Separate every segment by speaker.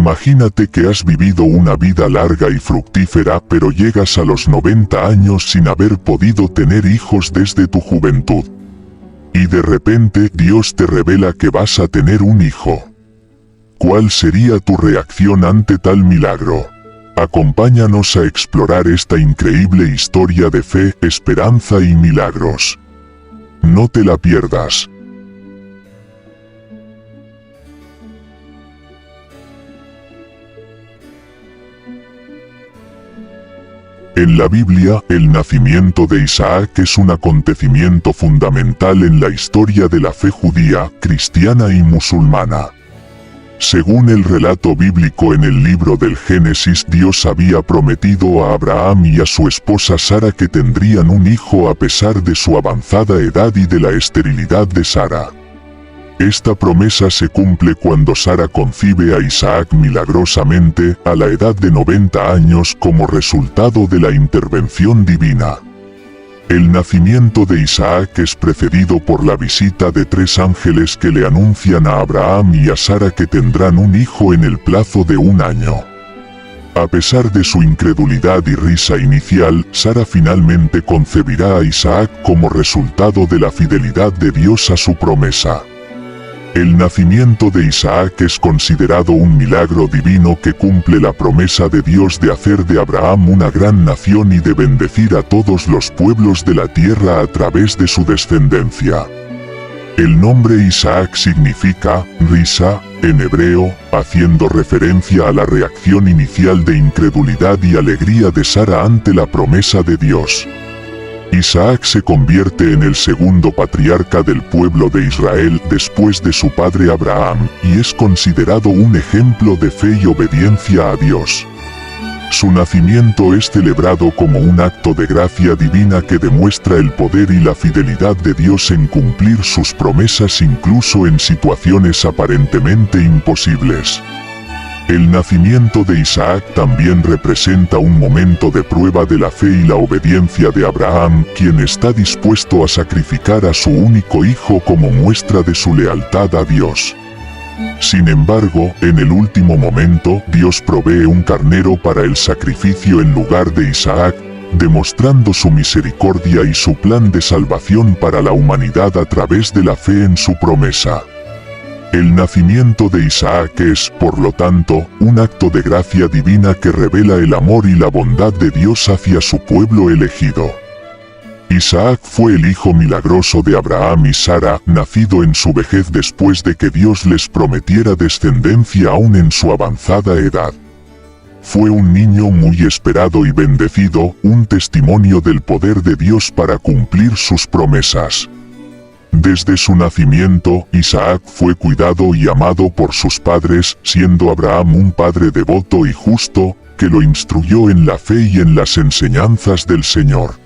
Speaker 1: Imagínate que has vivido una vida larga y fructífera, pero llegas a los 90 años sin haber podido tener hijos desde tu juventud. Y de repente Dios te revela que vas a tener un hijo. ¿Cuál sería tu reacción ante tal milagro? Acompáñanos a explorar esta increíble historia de fe, esperanza y milagros. No te la pierdas. En la Biblia, el nacimiento de Isaac es un acontecimiento fundamental en la historia de la fe judía, cristiana y musulmana. Según el relato bíblico en el libro del Génesis, Dios había prometido a Abraham y a su esposa Sara que tendrían un hijo a pesar de su avanzada edad y de la esterilidad de Sara. Esta promesa se cumple cuando Sara concibe a Isaac milagrosamente, a la edad de 90 años como resultado de la intervención divina. El nacimiento de Isaac es precedido por la visita de 3 ángeles que le anuncian a Abraham y a Sara que tendrán un hijo en el plazo de 1 año. A pesar de su incredulidad y risa inicial, Sara finalmente concebirá a Isaac como resultado de la fidelidad de Dios a su promesa. El nacimiento de Isaac es considerado un milagro divino que cumple la promesa de Dios de hacer de Abraham una gran nación y de bendecir a todos los pueblos de la tierra a través de su descendencia. El nombre Isaac significa risa en hebreo, haciendo referencia a la reacción inicial de incredulidad y alegría de Sara ante la promesa de Dios. Isaac se convierte en el segundo patriarca del pueblo de Israel después de su padre Abraham, y es considerado un ejemplo de fe y obediencia a Dios. Su nacimiento es celebrado como un acto de gracia divina que demuestra el poder y la fidelidad de Dios en cumplir sus promesas incluso en situaciones aparentemente imposibles. El nacimiento de Isaac también representa un momento de prueba de la fe y la obediencia de Abraham, quien está dispuesto a sacrificar a su único hijo como muestra de su lealtad a Dios. Sin embargo, en el último momento, Dios provee un carnero para el sacrificio en lugar de Isaac, demostrando su misericordia y su plan de salvación para la humanidad a través de la fe en su promesa. El nacimiento de Isaac es, por lo tanto, un acto de gracia divina que revela el amor y la bondad de Dios hacia su pueblo elegido. Isaac fue el hijo milagroso de Abraham y Sara, nacido en su vejez después de que Dios les prometiera descendencia aún en su avanzada edad. Fue un niño muy esperado y bendecido, un testimonio del poder de Dios para cumplir sus promesas. Desde su nacimiento, Isaac fue cuidado y amado por sus padres, siendo Abraham un padre devoto y justo, que lo instruyó en la fe y en las enseñanzas del Señor.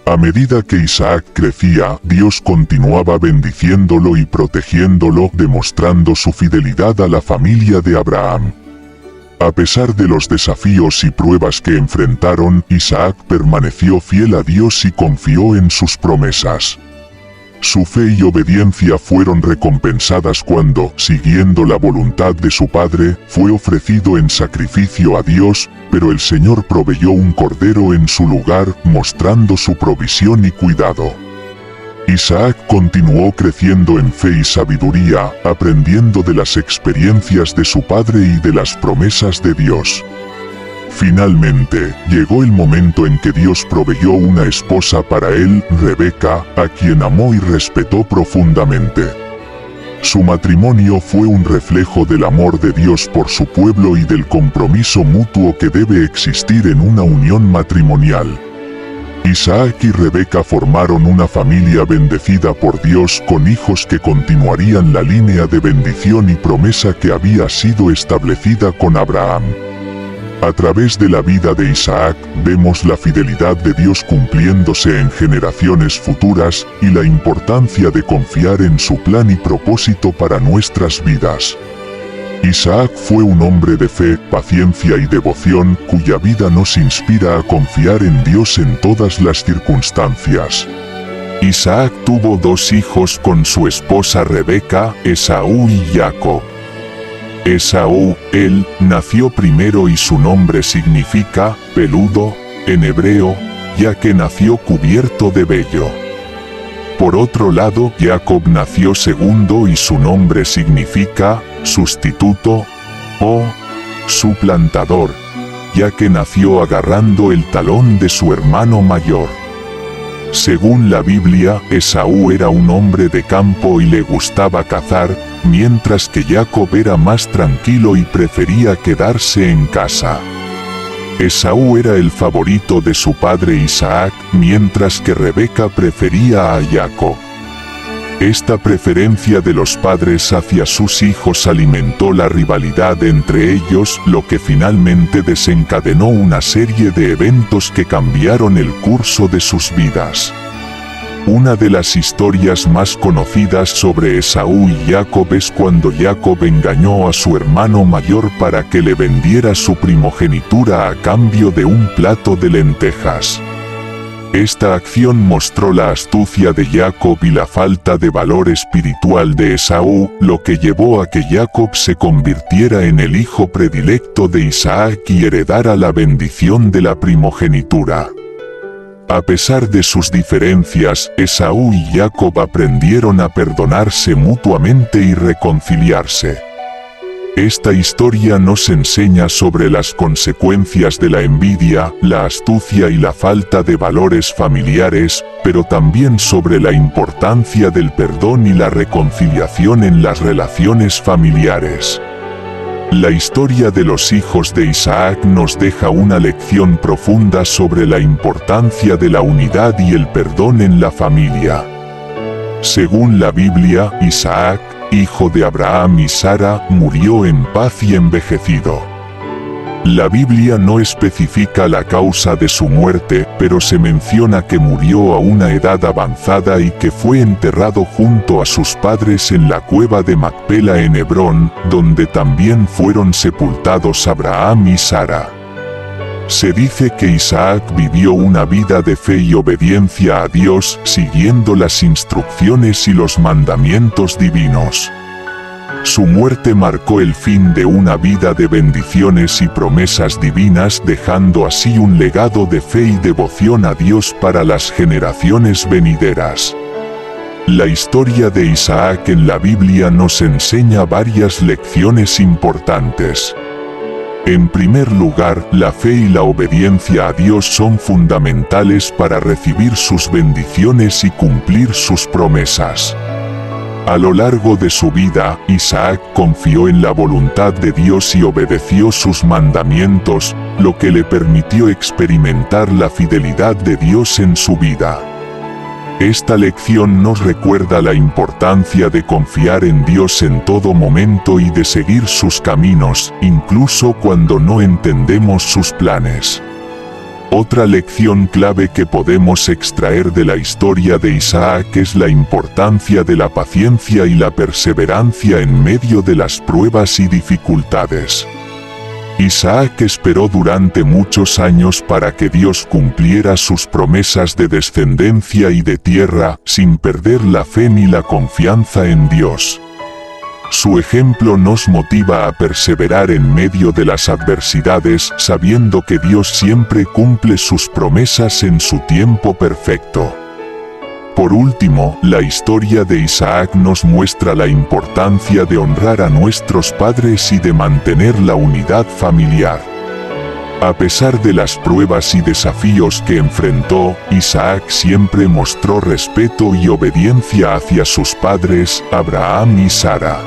Speaker 1: A medida que Isaac crecía, Dios continuaba bendiciéndolo y protegiéndolo, demostrando su fidelidad a la familia de Abraham. A pesar de los desafíos y pruebas que enfrentaron, Isaac permaneció fiel a Dios y confió en sus promesas. Su fe y obediencia fueron recompensadas cuando, siguiendo la voluntad de su padre, fue ofrecido en sacrificio a Dios, pero el Señor proveyó un cordero en su lugar, mostrando su provisión y cuidado. Isaac continuó creciendo en fe y sabiduría, aprendiendo de las experiencias de su padre y de las promesas de Dios. Finalmente, llegó el momento en que Dios proveyó una esposa para él, Rebeca, a quien amó y respetó profundamente. Su matrimonio fue un reflejo del amor de Dios por su pueblo y del compromiso mutuo que debe existir en una unión matrimonial. Isaac y Rebeca formaron una familia bendecida por Dios con hijos que continuarían la línea de bendición y promesa que había sido establecida con Abraham. A través de la vida de Isaac, vemos la fidelidad de Dios cumpliéndose en generaciones futuras, y la importancia de confiar en su plan y propósito para nuestras vidas. Isaac fue un hombre de fe, paciencia y devoción, cuya vida nos inspira a confiar en Dios en todas las circunstancias. Isaac tuvo 2 hijos con su esposa Rebeca, Esaú y Jacob. Esaú, él, nació primero y su nombre significa peludo en hebreo, ya que nació cubierto de vello. Por otro lado, Jacob nació segundo y su nombre significa sustituto o suplantador, ya que nació agarrando el talón de su hermano mayor. Según la Biblia, Esaú era un hombre de campo y le gustaba cazar, mientras que Jacob era más tranquilo y prefería quedarse en casa. Esaú era el favorito de su padre Isaac, mientras que Rebeca prefería a Jacob. Esta preferencia de los padres hacia sus hijos alimentó la rivalidad entre ellos, lo que finalmente desencadenó una serie de eventos que cambiaron el curso de sus vidas. Una de las historias más conocidas sobre Esaú y Jacob es cuando Jacob engañó a su hermano mayor para que le vendiera su primogenitura a cambio de un plato de lentejas. Esta acción mostró la astucia de Jacob y la falta de valor espiritual de Esaú, lo que llevó a que Jacob se convirtiera en el hijo predilecto de Isaac y heredara la bendición de la primogenitura. A pesar de sus diferencias, Esaú y Jacob aprendieron a perdonarse mutuamente y reconciliarse. Esta historia nos enseña sobre las consecuencias de la envidia, la astucia y la falta de valores familiares, pero también sobre la importancia del perdón y la reconciliación en las relaciones familiares. La historia de los hijos de Isaac nos deja una lección profunda sobre la importancia de la unidad y el perdón en la familia. Según la Biblia, Isaac, hijo de Abraham y Sara, murió en paz y envejecido. La Biblia no especifica la causa de su muerte, pero se menciona que murió a una edad avanzada y que fue enterrado junto a sus padres en la cueva de Macpela en Hebrón, donde también fueron sepultados Abraham y Sara. Se dice que Isaac vivió una vida de fe y obediencia a Dios, siguiendo las instrucciones y los mandamientos divinos. Su muerte marcó el fin de una vida de bendiciones y promesas divinas, dejando así un legado de fe y devoción a Dios para las generaciones venideras. La historia de Isaac en la Biblia nos enseña varias lecciones importantes. En primer lugar, la fe y la obediencia a Dios son fundamentales para recibir sus bendiciones y cumplir sus promesas. A lo largo de su vida, Isaac confió en la voluntad de Dios y obedeció sus mandamientos, lo que le permitió experimentar la fidelidad de Dios en su vida. Esta lección nos recuerda la importancia de confiar en Dios en todo momento y de seguir sus caminos, incluso cuando no entendemos sus planes. Otra lección clave que podemos extraer de la historia de Isaac es la importancia de la paciencia y la perseverancia en medio de las pruebas y dificultades. Isaac esperó durante muchos años para que Dios cumpliera sus promesas de descendencia y de tierra, sin perder la fe ni la confianza en Dios. Su ejemplo nos motiva a perseverar en medio de las adversidades, sabiendo que Dios siempre cumple sus promesas en su tiempo perfecto. Por último, la historia de Isaac nos muestra la importancia de honrar a nuestros padres y de mantener la unidad familiar. A pesar de las pruebas y desafíos que enfrentó, Isaac siempre mostró respeto y obediencia hacia sus padres, Abraham y Sara.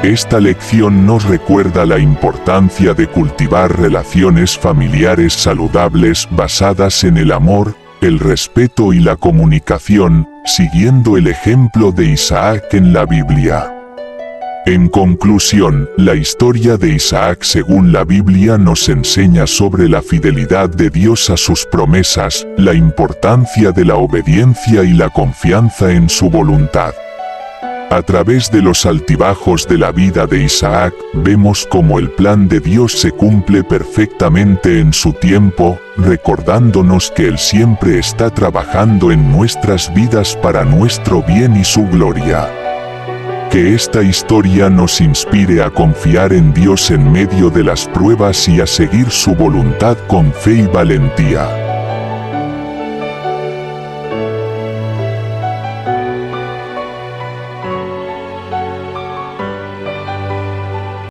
Speaker 1: Esta lección nos recuerda la importancia de cultivar relaciones familiares saludables basadas en el amor, el respeto y la comunicación, siguiendo el ejemplo de Isaac en la Biblia. En conclusión, la historia de Isaac según la Biblia nos enseña sobre la fidelidad de Dios a sus promesas, la importancia de la obediencia y la confianza en su voluntad. A través de los altibajos de la vida de Isaac, vemos cómo el plan de Dios se cumple perfectamente en su tiempo, recordándonos que Él siempre está trabajando en nuestras vidas para nuestro bien y su gloria. Que esta historia nos inspire a confiar en Dios en medio de las pruebas y a seguir su voluntad con fe y valentía.